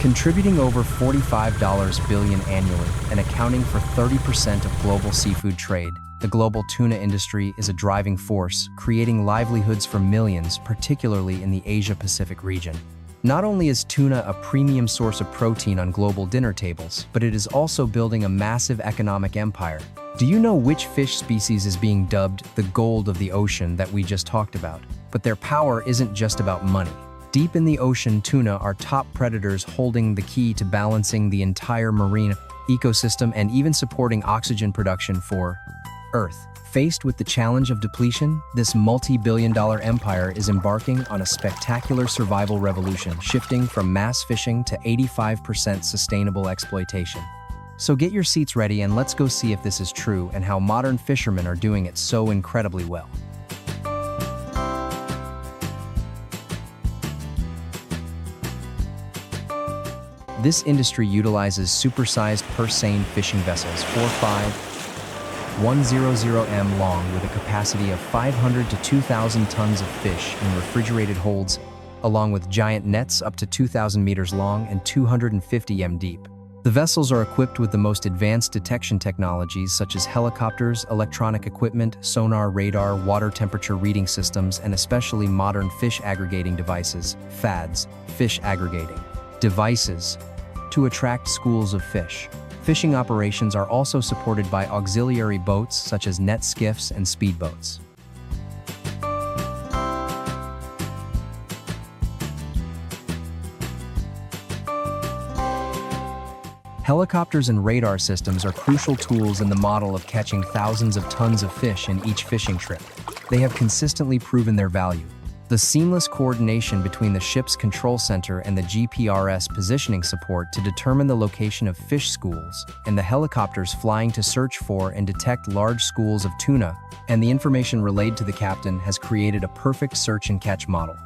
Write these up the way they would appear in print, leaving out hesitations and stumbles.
contributing over $45 billion annually and accounting for 30% of global seafood trade. The global tuna industry is a driving force, creating livelihoods for millions, particularly in the Asia-Pacific region. Not only is tuna a premium source of protein on global dinner tables, but it is also building a massive economic empire. Do you know which fish species is being dubbed the gold of the ocean that we just talked about? But their power isn't just about money. Deep in the ocean, tuna are top predators holding the key to balancing the entire marine ecosystem and even supporting oxygen production for Earth. Faced with the challenge of depletion, this multi-billion-dollar empire is embarking on a spectacular survival revolution, shifting from mass fishing to 85% sustainable exploitation. So get your seats ready and let's go see if this is true and how modern fishermen are doing it so incredibly well. This industry utilizes supersized purse-seine fishing vessels, 4.5-100 long with a capacity of 500 to 2,000 tons of fish in refrigerated holds, along with giant nets up to 2,000 meters long and 250 m deep. The vessels are equipped with the most advanced detection technologies such as helicopters, electronic equipment, sonar, radar, water temperature reading systems, and especially modern fish aggregating devices, FADs, fish aggregating devices, to attract schools of fish. Fishing operations are also supported by auxiliary boats such as net skiffs and speedboats. Helicopters and radar systems are crucial tools in the model of catching thousands of tons of fish in each fishing trip. They have consistently proven their value. The seamless coordination between the ship's control center and the GPRS positioning support to determine the location of fish schools, and the helicopters flying to search for and detect large schools of tuna, and the information relayed to the captain has created a perfect search and catch model.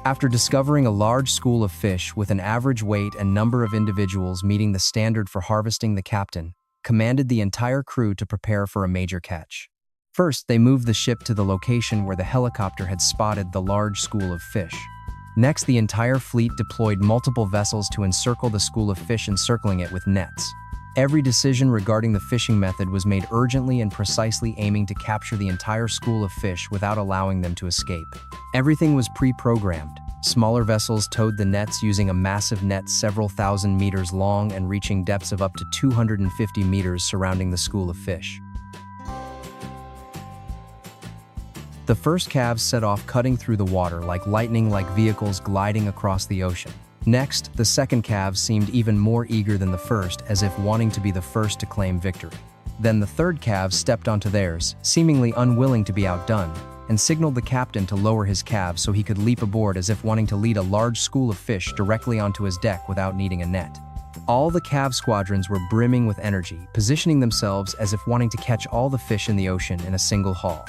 After discovering a large school of fish with an average weight and number of individuals meeting the standard for harvesting, the captain commanded the entire crew to prepare for a major catch. First, they moved the ship to the location where the helicopter had spotted the large school of fish. Next, the entire fleet deployed multiple vessels to encircle the school of fish, encircling it with nets. Every decision regarding the fishing method was made urgently and precisely, aiming to capture the entire school of fish without allowing them to escape. Everything was pre-programmed. Smaller vessels towed the nets using a massive net several thousand meters long and reaching depths of up to 250 meters surrounding the school of fish. The first calves set off, cutting through the water like lightning, like vehicles gliding across the ocean. Next, the second calves seemed even more eager than the first, as if wanting to be the first to claim victory. Then the third calves stepped onto theirs, seemingly unwilling to be outdone, and signaled the captain to lower his calves so he could leap aboard, as if wanting to lead a large school of fish directly onto his deck without needing a net. All the calf squadrons were brimming with energy, positioning themselves as if wanting to catch all the fish in the ocean in a single haul.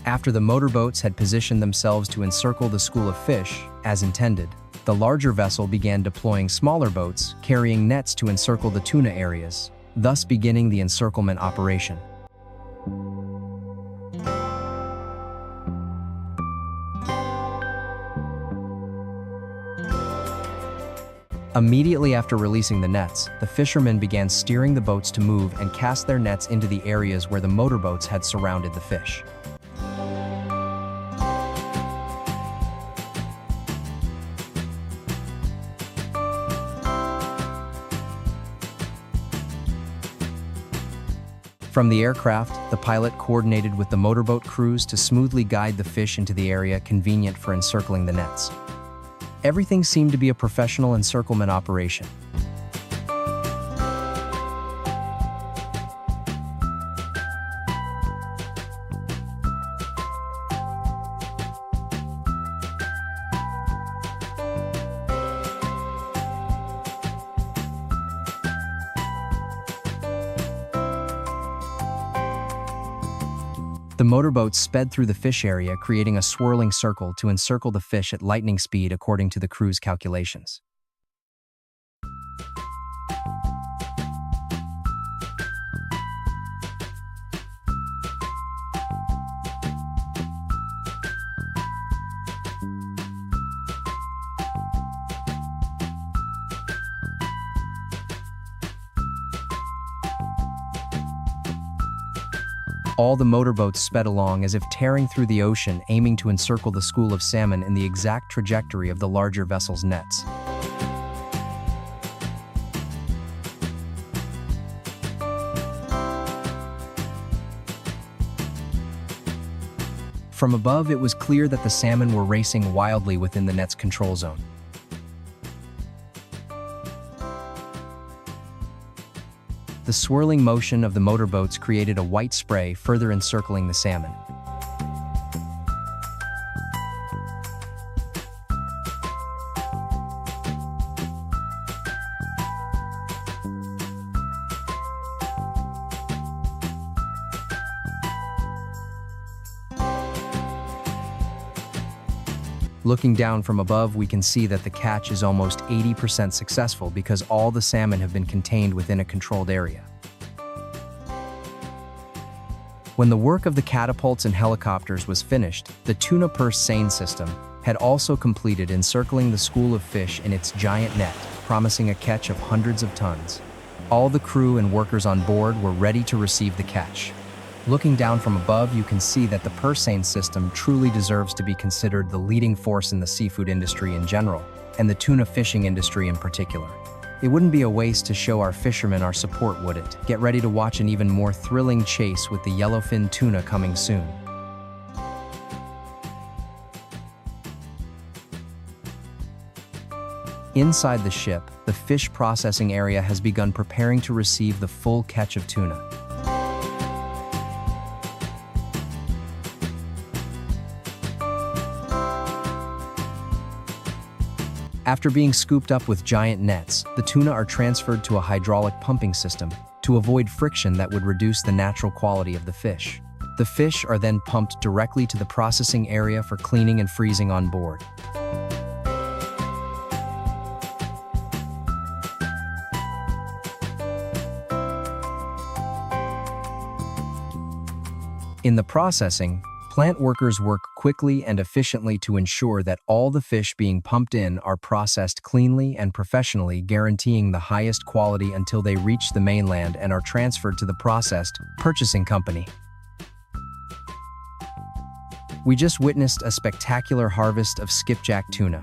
After the motorboats had positioned themselves to encircle the school of fish, as intended, the larger vessel began deploying smaller boats carrying nets to encircle the tuna areas, thus beginning the encirclement operation. Immediately after releasing the nets, the fishermen began steering the boats to move and cast their nets into the areas where the motorboats had surrounded the fish. From the aircraft, the pilot coordinated with the motorboat crews to smoothly guide the fish into the area convenient for encircling the nets. Everything seemed to be a professional encirclement operation. The motorboat sped through the fish area, creating a swirling circle to encircle the fish at lightning speed according to the crew's calculations. All the motorboats sped along as if tearing through the ocean, aiming to encircle the school of salmon in the exact trajectory of the larger vessel's nets. From above, it was clear that the salmon were racing wildly within the net's control zone. The swirling motion of the motorboats created a white spray, further encircling the salmon. Looking down from above, we can see that the catch is almost 80% successful because all the salmon have been contained within a controlled area. When the work of the catapults and helicopters was finished, the tuna purse seine system had also completed encircling the school of fish in its giant net, promising a catch of hundreds of tons. All the crew and workers on board were ready to receive the catch. Looking down from above, you can see that the purse seine system truly deserves to be considered the leading force in the seafood industry in general, and the tuna fishing industry in particular. It wouldn't be a waste to show our fishermen our support, would it? Get ready to watch an even more thrilling chase with the yellowfin tuna coming soon. Inside the ship, the fish processing area has begun preparing to receive the full catch of tuna. After being scooped up with giant nets, the tuna are transferred to a hydraulic pumping system to avoid friction that would reduce the natural quality of the fish. The fish are then pumped directly to the processing area for cleaning and freezing on board. In the processing, plant workers work quickly and efficiently to ensure that all the fish being pumped in are processed cleanly and professionally, guaranteeing the highest quality until they reach the mainland and are transferred to the processed purchasing company. We just witnessed a spectacular harvest of skipjack tuna.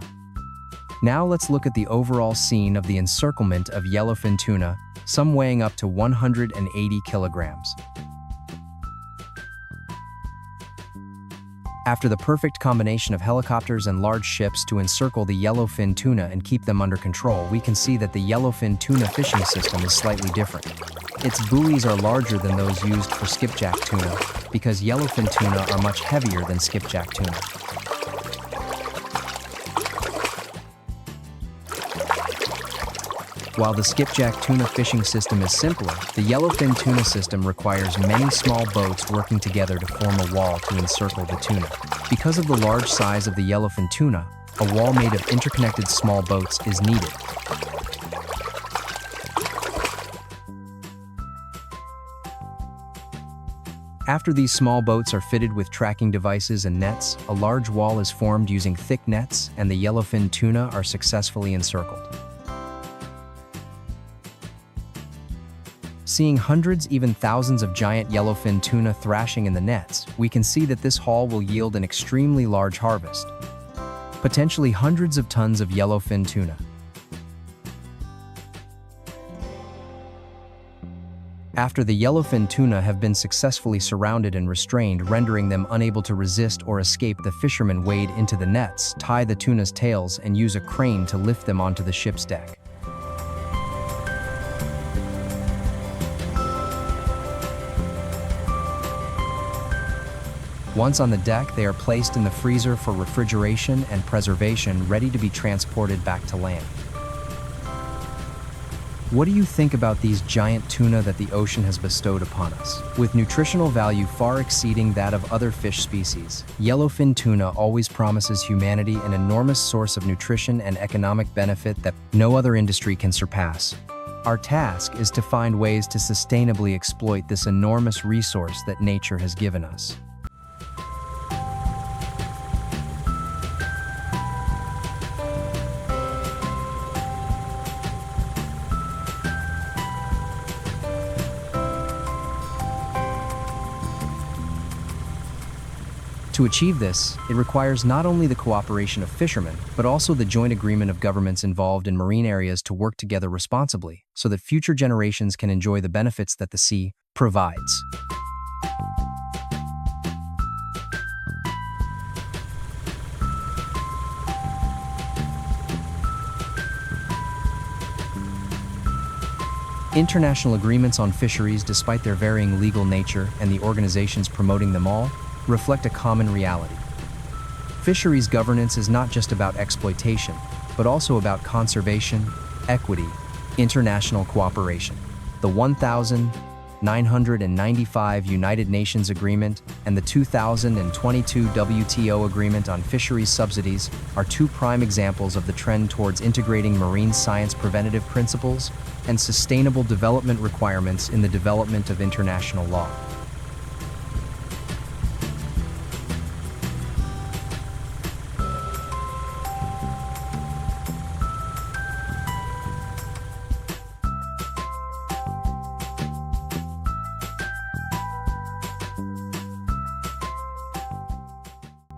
Now let's look at the overall scene of the encirclement of yellowfin tuna, some weighing up to 180 kilograms. After the perfect combination of helicopters and large ships to encircle the yellowfin tuna and keep them under control, we can see that the yellowfin tuna fishing system is slightly different. Its buoys are larger than those used for skipjack tuna because yellowfin tuna are much heavier than skipjack tuna. While the skipjack tuna fishing system is simpler, the yellowfin tuna system requires many small boats working together to form a wall to encircle the tuna. Because of the large size of the yellowfin tuna, a wall made of interconnected small boats is needed. After these small boats are fitted with tracking devices and nets, a large wall is formed using thick nets, and the yellowfin tuna are successfully encircled. Seeing hundreds, even thousands of giant yellowfin tuna thrashing in the nets, we can see that this haul will yield an extremely large harvest, potentially hundreds of tons of yellowfin tuna. After the yellowfin tuna have been successfully surrounded and restrained, rendering them unable to resist or escape, the fishermen wade into the nets, tie the tuna's tails, and use a crane to lift them onto the ship's deck. Once on the deck, they are placed in the freezer for refrigeration and preservation, ready to be transported back to land. What do you think about these giant tuna that the ocean has bestowed upon us? With nutritional value far exceeding that of other fish species, yellowfin tuna always promises humanity an enormous source of nutrition and economic benefit that no other industry can surpass. Our task is to find ways to sustainably exploit this enormous resource that nature has given us. To achieve this, it requires not only the cooperation of fishermen, but also the joint agreement of governments involved in marine areas to work together responsibly, so that future generations can enjoy the benefits that the sea provides. International agreements on fisheries, despite their varying legal nature and the organizations promoting them all, reflect a common reality. Fisheries governance is not just about exploitation, but also about conservation, equity, international cooperation. The 1995 United Nations Agreement and the 2022 WTO Agreement on Fisheries Subsidies are two prime examples of the trend towards integrating marine science preventative principles and sustainable development requirements in the development of international law.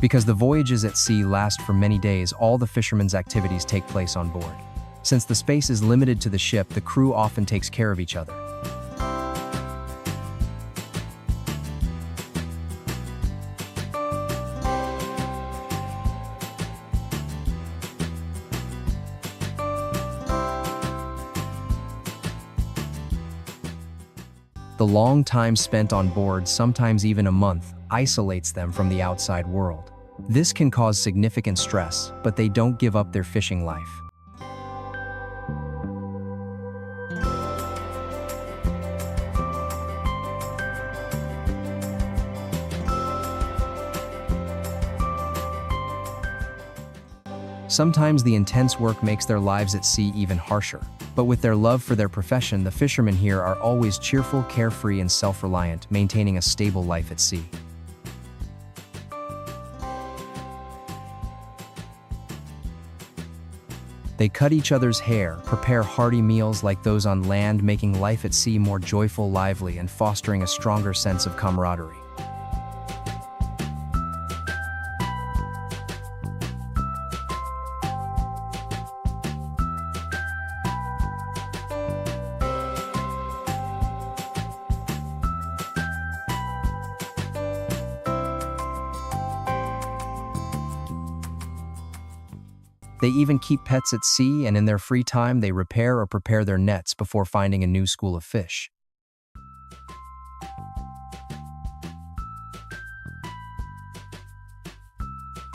Because the voyages at sea last for many days, all the fishermen's activities take place on board. Since the space is limited to the ship, the crew often takes care of each other. The long time spent on board, sometimes even a month, isolates them from the outside world. This can cause significant stress, but they don't give up their fishing life. Sometimes the intense work makes their lives at sea even harsher. But with their love for their profession, the fishermen here are always cheerful, carefree, and self-reliant, maintaining a stable life at sea. They cut each other's hair, prepare hearty meals like those on land, making life at sea more joyful, lively, and fostering a stronger sense of camaraderie. They even keep pets at sea, and in their free time they repair or prepare their nets before finding a new school of fish.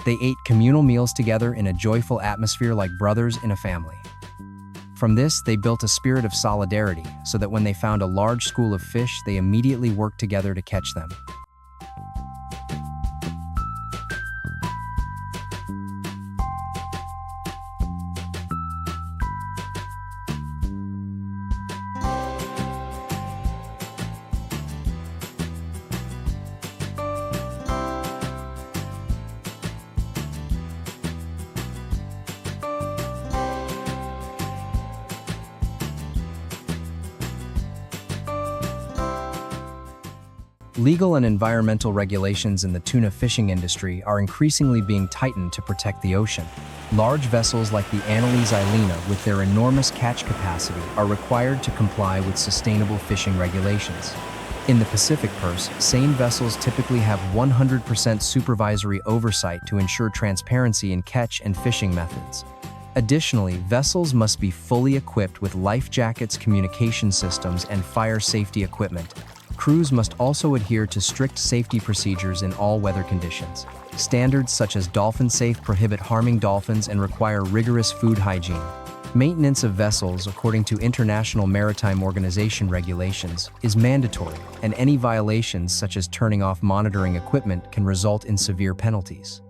They ate communal meals together in a joyful atmosphere like brothers in a family. From this, they built a spirit of solidarity, so that when they found a large school of fish, they immediately worked together to catch them. Legal and environmental regulations in the tuna fishing industry are increasingly being tightened to protect the ocean. Large vessels like the Annalise Ilena, with their enormous catch capacity, are required to comply with sustainable fishing regulations. In the Pacific Purse, seine vessels typically have 100% supervisory oversight to ensure transparency in catch and fishing methods. Additionally, vessels must be fully equipped with life jackets, communication systems, and fire safety equipment. Crews must also adhere to strict safety procedures in all weather conditions. Standards such as Dolphin Safe prohibit harming dolphins and require rigorous food hygiene. Maintenance of vessels, according to International Maritime Organization regulations, is mandatory, and any violations such as turning off monitoring equipment can result in severe penalties.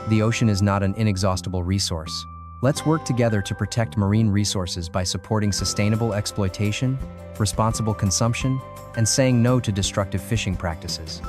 The ocean is not an inexhaustible resource. Let's work together to protect marine resources by supporting sustainable exploitation, responsible consumption, and saying no to destructive fishing practices.